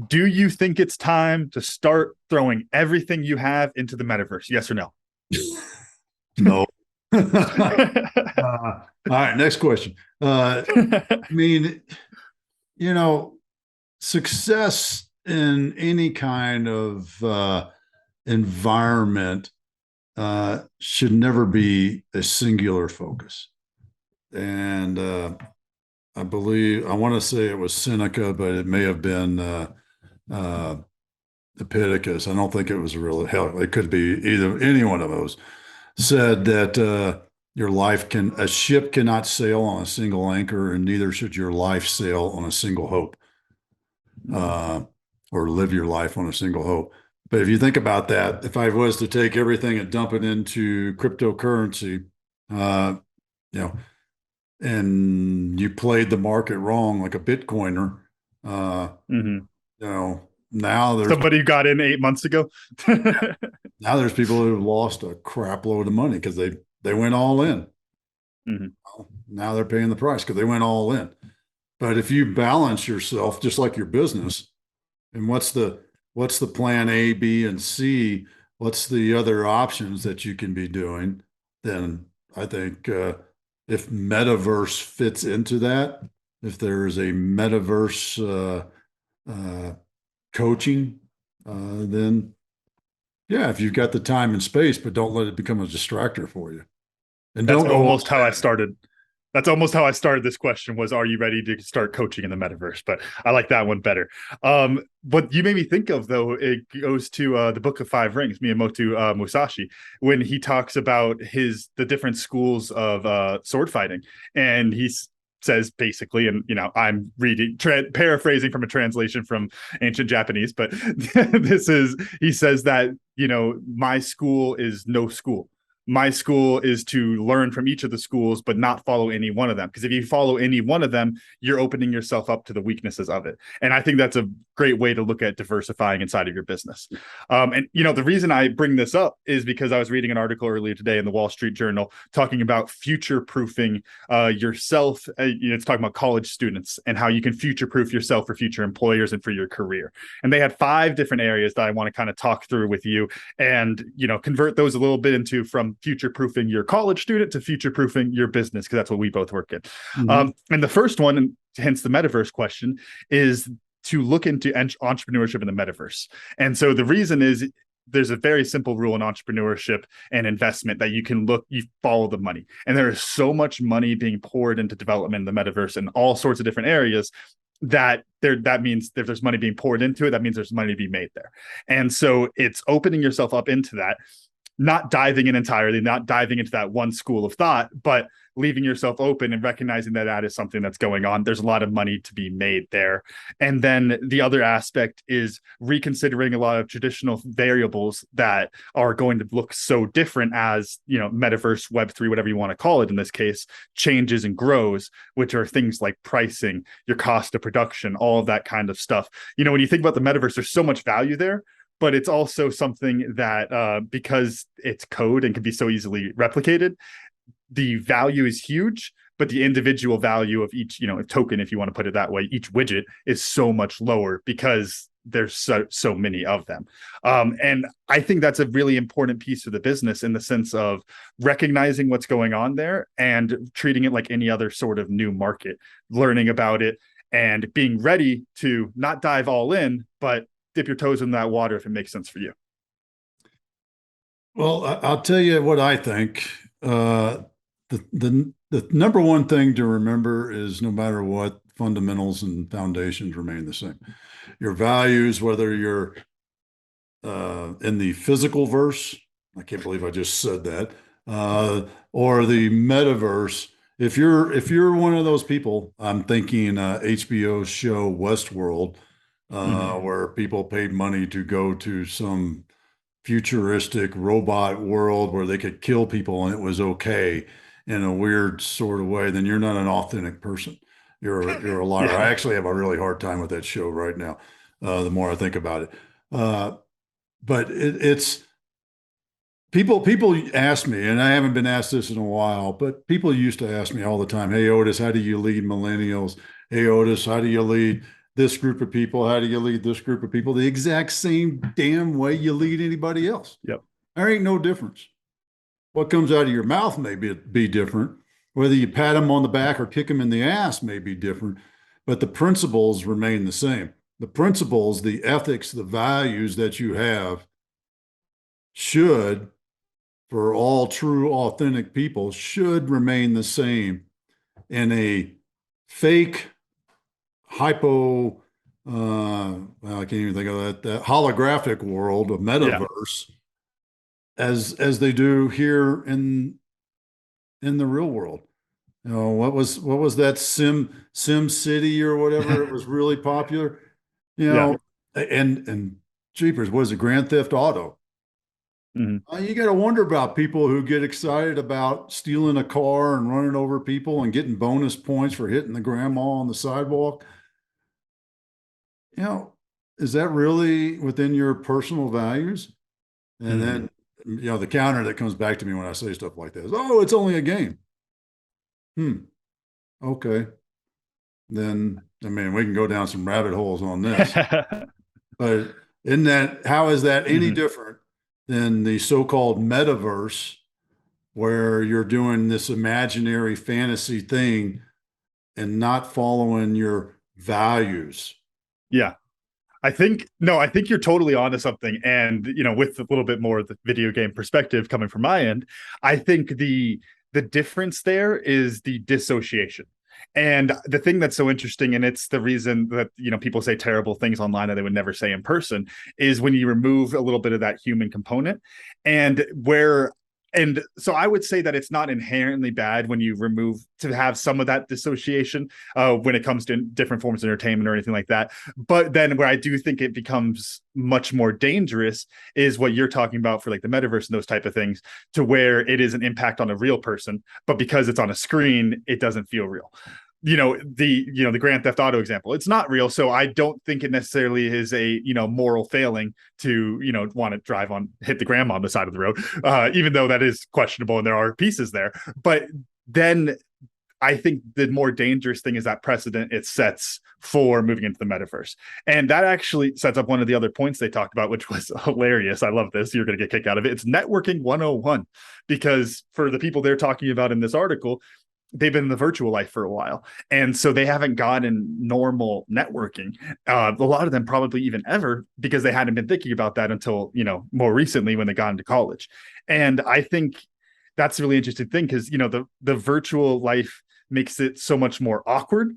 Do you think it's time to start throwing everything you have into the metaverse? Yes or no? No. All right, next question. I mean, you know, success in any kind of environment should never be a singular focus. And I want to say it was Seneca, but it may have been uh, Epictetus. I don't think it was really hell. It could be either any one of those. Said that a ship cannot sail on a single anchor, and neither should your life sail on a single hope, uh, or live your life on a single hope. But if you think about that, if I was to take everything and dump it into cryptocurrency, uh, you know, and you played the market wrong like a Bitcoiner, uh, Mhm. you know, now there's Somebody who got in 8 months ago. now there's people who have lost a crap load of money because they went all in. Mhm. Now they're paying the price because they went all in. But if you balance yourself just like your business, and what's the plan A, B, and C? What's the other options that you can be doing? Then I think if metaverse fits into that, if there's a metaverse coaching, then yeah, if you've got the time and space, but don't let it become a distractor for you, and That's don't go all almost how I started. That's almost how I started this question was, are you ready to start coaching in the metaverse? But I like that one better. What you made me think of, though, it goes to the Book of Five Rings, Miyamoto Musashi, when he talks about the different schools of sword fighting. And says basically, and I'm paraphrasing from a translation from ancient Japanese, but he says that, my school is no school. My school is to learn from each of the schools, but not follow any one of them. Because if you follow any one of them, you're opening yourself up to the weaknesses of it. And I think that's a great way to look at diversifying inside of your business. And the reason I bring this up is because I was reading an article earlier today in the Wall Street Journal talking about future proofing yourself. It's talking about college students and how you can future proof yourself for future employers and for your career. And they had 5 different areas that I want to kind of talk through with you and convert those a little bit into from future proofing your college student to future proofing your business, because that's what we both work in. in. And the first one, and hence the metaverse question, is to look into entrepreneurship in the metaverse. And so the reason is there's a very simple rule in entrepreneurship and investment that you follow the money. And there is so much money being poured into development in the metaverse in all sorts of different areas that means if there's money being poured into it, that means there's money to be made there. And so it's opening yourself up into that, not diving in entirely, not diving into that one school of thought, but leaving yourself open and recognizing that that is something that's going on. There's a lot of money to be made there. And then the other aspect is reconsidering a lot of traditional variables that are going to look so different as, metaverse, Web3, whatever you want to call it in this case, changes and grows, which are things like pricing, your cost of production, all of that kind of stuff. When you think about the metaverse, there's so much value there, but it's also something that because it's code and can be so easily replicated, the value is huge, but the individual value of each, token, if you want to put it that way, each widget is so much lower because there's so many of them. And I think that's a really important piece of the business in the sense of recognizing what's going on there and treating it like any other sort of new market, learning about it and being ready to not dive all in, but dip your toes in that water if it makes sense for you. Well, I'll tell you what I think. The number one thing to remember is no matter what, fundamentals and foundations remain the same. Your values, whether you're in the physical verse, I can't believe I just said that, or the metaverse. If you're one of those people, I'm thinking HBO's show Westworld, Mm-hmm. where people paid money to go to some futuristic robot world where they could kill people and it was okay in a weird sort of way, then you're not an authentic person. You're a liar. I Yeah. actually have a really hard time with that show right now. The more I think about it, uh, but it's people ask me, and I haven't been asked this in a while, but people used to ask me all the time, "Hey Otis, how do you lead millennials? Hey Otis, how do you lead this group of people? How do you lead this group of people? The exact same damn way you lead anybody else. Yep. There ain't no difference. What comes out of your mouth may be different. Whether you pat them on the back or kick them in the ass may be different, but the principles remain the same. The principles, the ethics, the values that you have should, for all true, authentic people, should remain the same in a fake, hypo, I can't even think of that holographic world of Yeah. metaverse as they do here in the real world. You know, what was that Sim City or whatever? It was really popular. You Yeah. know, and Jeepers, was it Grand Theft Auto? Mhm. You got to wonder about people who get excited about stealing a car and running over people and getting bonus points for hitting the grandma on the sidewalk. You know, is that really within your personal values? And Mhm. then, the counter that comes back to me when I say stuff like this, oh, it's only a game. Okay. Then, I mean, we can go down some rabbit holes on this. But how is that any Mhm. different than the so-called metaverse where you're doing this imaginary fantasy thing and not following your values? Yeah. I think you're totally onto something. And, with a little bit more of the video game perspective coming from my end, I think the difference there is the dissociation. And the thing that's so interesting, and it's the reason that, people say terrible things online that they would never say in person, is when you remove a little bit of that human component. And so I would say that it's not inherently bad when you remove to have some of that dissociation when it comes to different forms of entertainment or anything like that. But then where I do think it becomes much more dangerous is what you're talking about for like the metaverse and those type of things, to where it is an impact on a real person, but because it's on a screen, it doesn't feel real. The Grand Theft Auto example, it's not real, so I don't think it necessarily is a moral failing to want to drive on hit the grandma on the side of the road, even though that is questionable and there are pieces there. But then I think the more dangerous thing is that precedent it sets for moving into the metaverse. And that actually sets up one of the other points they talked about, which was hilarious. I love this. You're going to get kicked out of it. It's networking 101, because for the people they're talking about in this article, they've been in the virtual life for a while. And so they haven't gotten normal networking. A lot of them probably even ever, because they hadn't been thinking about that until, more recently when they got into college. And I think that's a really interesting thing, because, the virtual life makes it so much more awkward,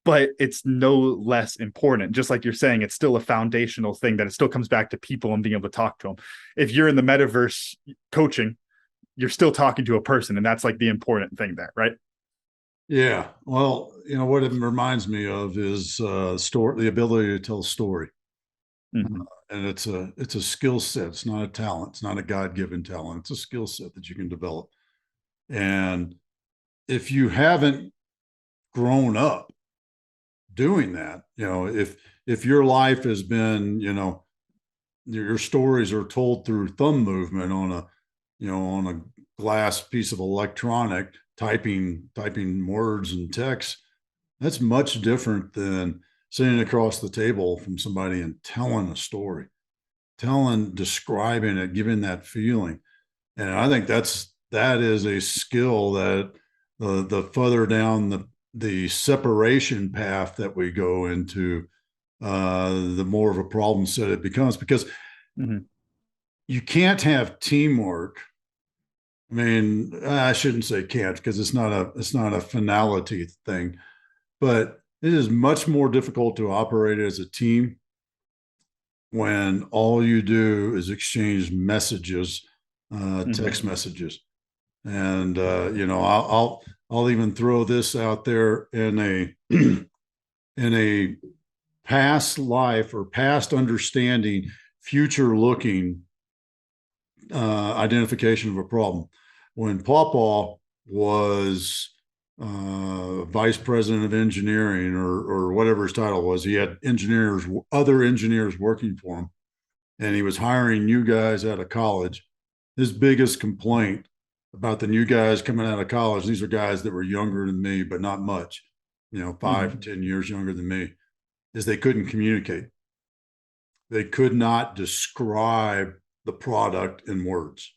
but it's no less important. Just like you're saying, it's still a foundational thing that it still comes back to people and being able to talk to them. If you're in the metaverse coaching, you're still talking to a person, and that's like the important thing there, right? Yeah. Well, what it reminds me of is the ability to tell a story. Mm-hmm. And it's a skill set. It's not a talent. It's not a God-given talent. It's a skill set that you can develop. And if you haven't grown up doing that, if your life has been, your stories are told through thumb movement on a glass piece of electronic, typing words and text, that's much different than sitting across the table from somebody and telling a story, describing it, giving that feeling. And I think that is a skill that the further down the separation path that we go into, the more of a problem set it becomes, because Mm-hmm. you can't have teamwork. I mean, I shouldn't say can't, because it's not a finality thing, but it is much more difficult to operate as a team when all you do is exchange messages, Mm-hmm. text messages. And I'll even throw this out there in a in a past life or past understanding, future looking identification of a problem. When Pawpaw was vice president of engineering, or whatever his title was, he had other engineers working for him, and he was hiring new guys out of college. His biggest complaint about the new guys coming out of college, these are guys that were younger than me, but not much, 5, Mm-hmm. 10 years younger than me, is they couldn't communicate. They could not describe the product in words.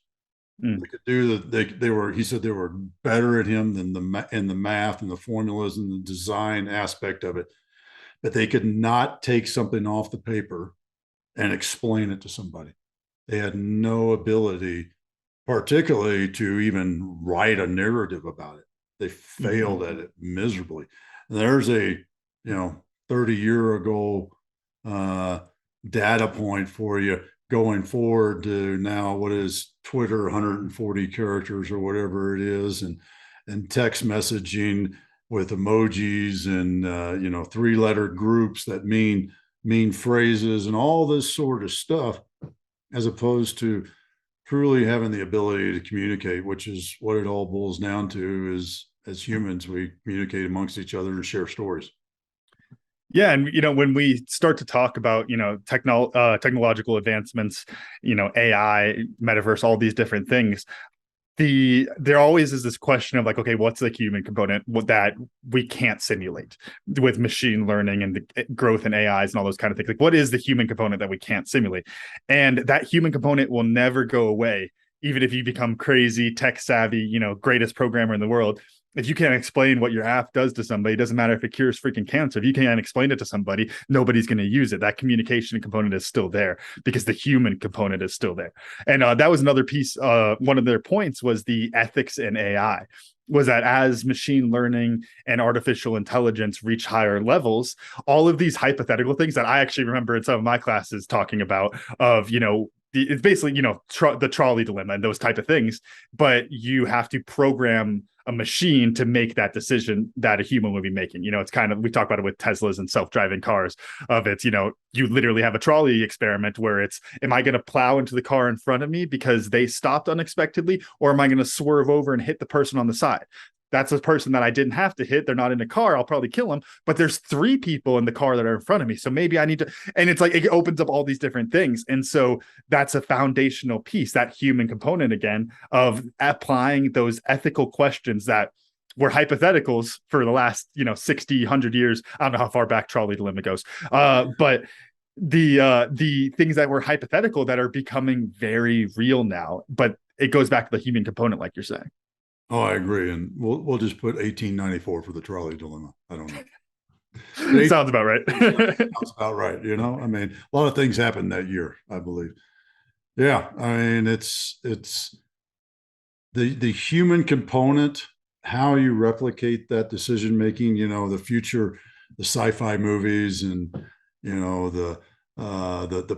Mm. They could do they were, he said they were better at him than in the math and the formulas and the design aspect of it, but they could not take something off the paper and explain it to somebody. They had no ability, particularly to even write a narrative about it. They failed at it miserably. And there's a 30-year ago data point for you going forward to now. What is Twitter? 140 characters or whatever it is, and text messaging with emojis and 3-letter groups that mean phrases and all this sort of stuff, as opposed to truly having the ability to communicate, which is what it all boils down to. Is, as humans, we communicate amongst each other and share stories. Yeah, and when we start to talk about technological advancements, AI, metaverse, all these different things, there always is this question of like, okay, what's the human component that we can't simulate with machine learning and the growth in AIs and all those kind of things? Like, what is the human component that we can't simulate? And that human component will never go away, even if you become crazy, tech savvy, greatest programmer in the world. If you can't explain what your app does to somebody, it doesn't matter if it cures freaking cancer. If you can't explain it to somebody, nobody's going to use it. That communication component is still there because the human component is still there. And that was another piece. One of their points was the ethics in AI, was that as machine learning and artificial intelligence reach higher levels, all of these hypothetical things that I actually remember in some of my classes talking about of, it's basically, the trolley dilemma and those type of things, but you have to program a machine to make that decision that a human would be making. It's kind of, we talk about it with Teslas and self-driving cars of it's, you literally have a trolley experiment where it's, am I going to plow into the car in front of me because they stopped unexpectedly, or am I going to swerve over and hit the person on the side? That's a person that I didn't have to hit. They're not in a car. I'll probably kill them. But there's 3 people in the car that are in front of me. So maybe I need to, and it's like, it opens up all these different things. And so that's a foundational piece, that human component again, of applying those ethical questions that were hypotheticals for the last, 60, 100 years. I don't know how far back trolley dilemma goes. But the things that were hypothetical that are becoming very real now, but it goes back to the human component, like you're saying. Oh, I agree. And we'll just put 1894 for the trolley dilemma. I don't know. Sounds about right. Sounds about right. I mean, a lot of things happened that year, I believe. Yeah. I mean, it's the human component, how you replicate that decision making, the future, the sci-fi movies and, the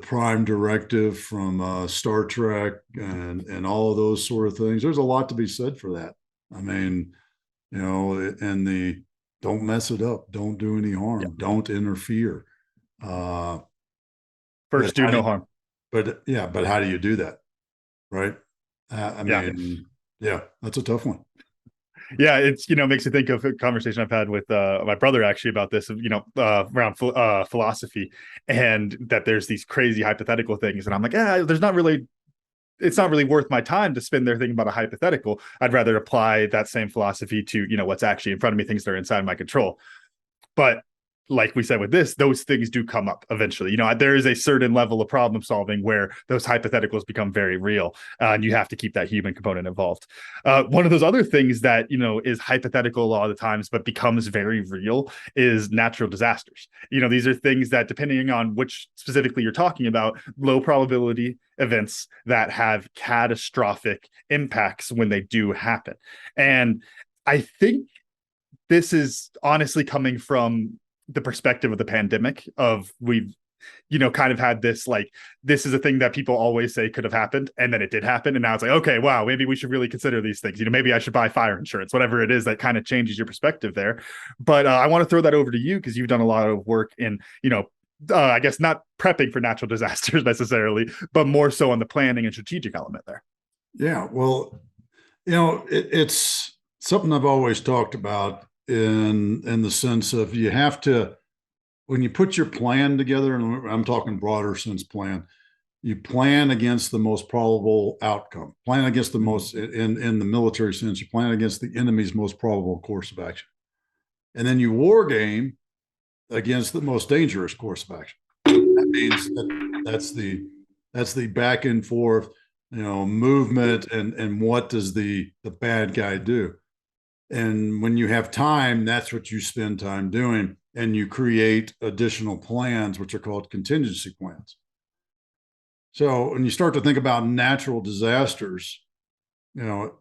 Prime Directive from Star Trek and all of those sort of things. There's a lot to be said for that. I mean, and the don't mess it up, don't do any harm, don't interfere. First, do no harm. But how do you do that, right? I mean, that's a tough one. Yeah, it's makes me think of a conversation I've had with my brother actually about this, around philosophy, and that there's these crazy hypothetical things, and I'm like, it's not really worth my time to spend there thinking about a hypothetical. I'd rather apply that same philosophy to what's actually in front of me, things that are inside my control. But like we said with this, those things do come up eventually. There is a certain level of problem solving where those hypotheticals become very real, and you have to keep that human component involved. One of those other things that is hypothetical a lot of the times but becomes very real is natural disasters. These are things that, depending on which specifically you're talking about, low probability events that have catastrophic impacts when they do happen. And I think this is honestly coming from the perspective of the pandemic of we've kind of had this, like, this is a thing that people always say could have happened, and then it did happen, and now it's like, okay, wow, maybe we should really consider these things. Maybe I should buy fire insurance, whatever it is that kind of changes your perspective there. But I want to throw that over to you because you've done a lot of work in I guess not prepping for natural disasters necessarily, but more so on the planning and strategic element there. Yeah, well, it's something I've always talked about in the sense of, you have to, when you put your plan together, and I'm talking broader sense plan, you plan against the most probable outcome, plan against the most, in the military sense, you plan against the enemy's most probable course of action. And then you war game against the most dangerous course of action. That means that's the back and forth, movement, and what does the bad guy do? And when you have time, that's what you spend time doing, and you create additional plans, which are called contingency plans. So when you start to think about natural disasters, you know,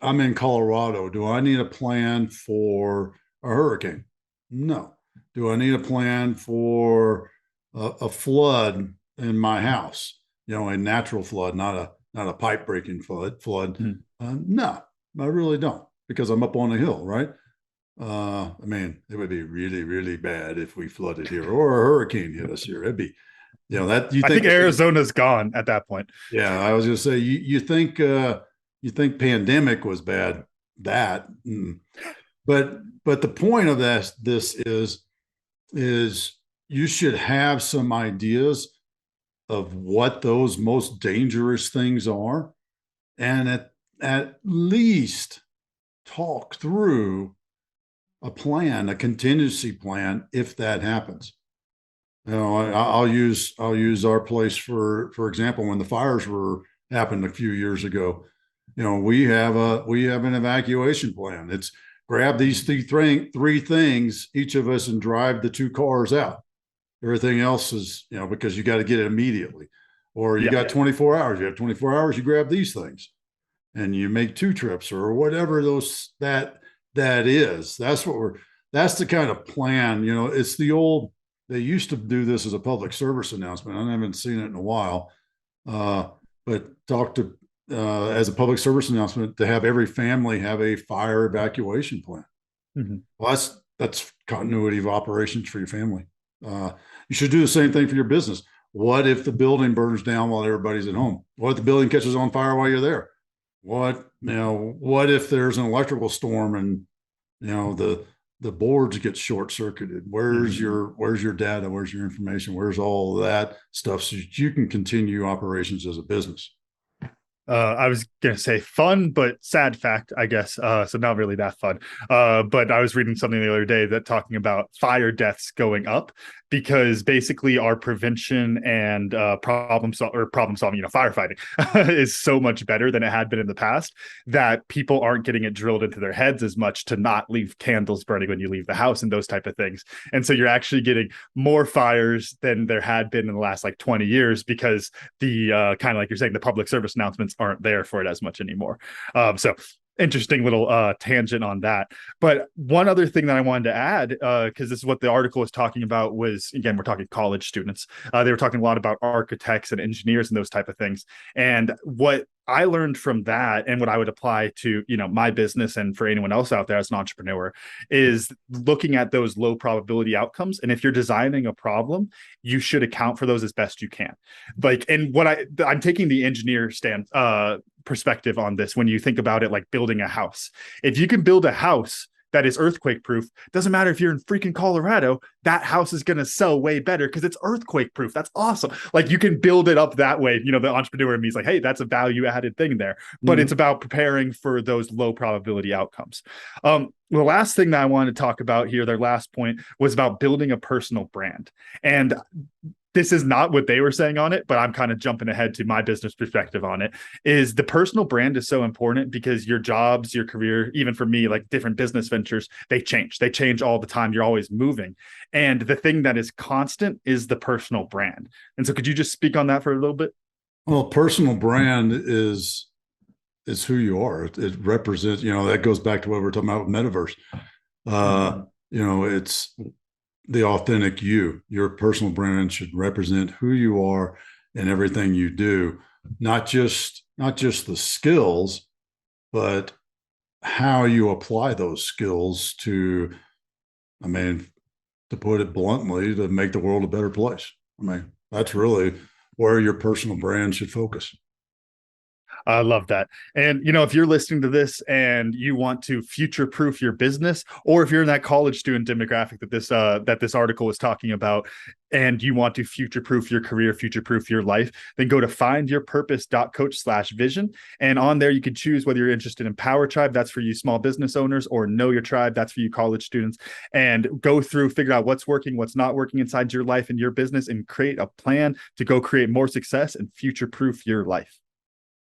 I'm in Colorado. Do I need a plan for a hurricane? No. Do I need a plan for a flood in my house? A natural flood, not a pipe breaking flood. Mhm. No, I really don't, because I'm up on a hill, right? I mean, it would be really, really bad if we flooded here or a hurricane hit us here. It'd be, that you I think think, Arizona's gone at that point. yeah, I was going to say, you think pandemic was bad, that, but the point of this is you should have some ideas of what those most dangerous things are, and at least talk through a contingency plan if that happens. I'll use our place for example. When the fires were happened a few years ago, we have an evacuation plan. It's grab these three things, each of us, and drive the two cars out. Everything else is, because you got to get it immediately, or you Yeah. got 24 hours. You have 24 hours. You grab these things, and you make two trips or whatever that is. That's the kind of plan. It's the old. They used to do this as a public service announcement. I haven't seen it in a while, but as a public service announcement, to have every family have a fire evacuation plan. Mhm. Well, that's continuity of operations for your family. You should do the same thing for your business. What if the building burns down while everybody's at home? What if the building catches on fire while you're there? What if there's an electrical storm and the boards get short circuited? Where's your data? Where's your information? Where's all that stuff so that you can continue operations as a business? I was gonna say fun, but sad fact, I guess. So not really that fun. But I was reading something the other day that talking about fire deaths going up because basically our prevention and problem solving, firefighting is so much better than it had been in the past that people aren't getting it drilled into their heads as much to not leave candles burning when you leave the house and those type of things. And so you're actually getting more fires than there had been in the last like 20 years because the kind of like you're saying, the public service announcements aren't there for it as much anymore. So interesting little tangent on that. But one other thing that I wanted to add, because this is what the article was talking about, was again, we're talking college students. They were talking a lot about architects and engineers and those type of things. And what I learned from that and what I would apply to, my business and for anyone else out there as an entrepreneur is looking at those low probability outcomes. And if you're designing a problem, you should account for those as best you can. Like, and what I'm taking the engineer perspective on this when you think about it like building a house. If you can build a house that is earthquake proof, doesn't matter if you're in freaking Colorado, that house is going to sell way better because it's earthquake proof. That's awesome. Like you can build it up that way. The entrepreneur in me is like, hey, that's a value added thing there. But it's about preparing for those low probability outcomes. The last thing that I wanted to talk about here, their last point, was about building a personal brand. And this is not what they were saying on it, but I'm kind of jumping ahead to my business perspective on it, is the personal brand is so important because your jobs, your career, even for me, like different business ventures, they change all the time. You're always moving. And the thing that is constant is the personal brand. And so could you just speak on that for a little bit? Well, personal brand is who you are. It represents, that goes back to what we were talking about with Metaverse. It's the authentic you. Your personal brand should represent who you are and everything you do, not just the skills, but how you apply those skills to put it bluntly, to make the world a better place. That's really where your personal brand should focus. I love that. And if you're listening to this and you want to future proof your business, or if you're in that college student demographic that this article was talking about, and you want to future proof your career, future proof your life, then go to findyourpurpose.coach/vision. And on there, you can choose whether you're interested in Power Tribe, that's for you small business owners, or Know Your Tribe, that's for you college students, and go through, figure out what's working, what's not working inside your life and your business, and create a plan to go create more success and future proof your life.